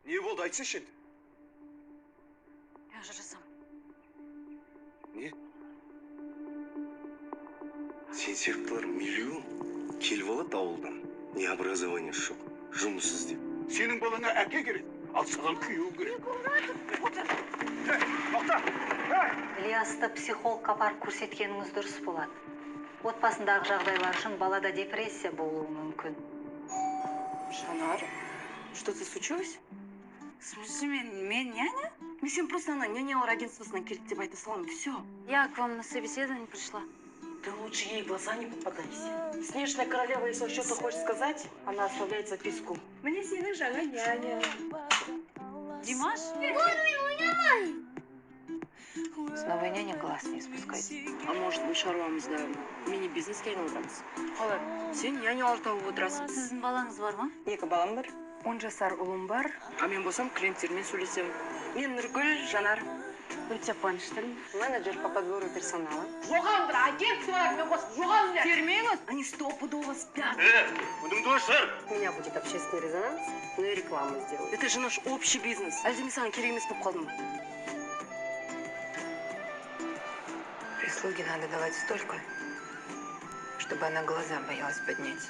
Не болды, айтсайшы енді. Я ажырасам. Не? Сен серіктілер миллион келіп алады ауылдан. Не образование жоқ, жұмыс іздеп. Сенің балаңа әке керек, ал саған күйеу керек. Тоқта! Ильясты психологқа апарып көрсеткеніңіз дұрыс болады. Отбасындағы жағдайлар үшін балада депрессия болуы мүмкін. Жанар, что-то случилось? В смысле, мен няня? Мен сен просто ана нянялар агентствосынан келді деп айта салам, все. Я к вам на собеседование пришла. Ты лучше ей в глаза не попадайся. Снежная королева, если что-то хочет сказать, она оставляет записку. Мне сенің жаңа няня. Димаш? С новой няни глаз не спускайте. А может, бұл шаруамызда мини-бизнеске айналдырамыз? Қалай, сен нянялар тауып отырасың. Сіздің балаңыз бар ма? 2 балам бар. 10 жасар ұлым бар. А мен болсам клиенттермен сөйлесем. Мен Нұргүл, Жанар. Өте қуаныштымын. Менеджер по подбору персонала. Жоғаңдар, агентстволар мен қосып жоғаңдар. Терминус! Они стопудово спят. Бұның достар! У меня будет общественный резонанс, ну и рекламу сделаю. Это же наш общий бизнес. Әлде мен саған керек емес болып қалдым ба? Прислуге надо давать столько, чтобы она глаза боялась поднять.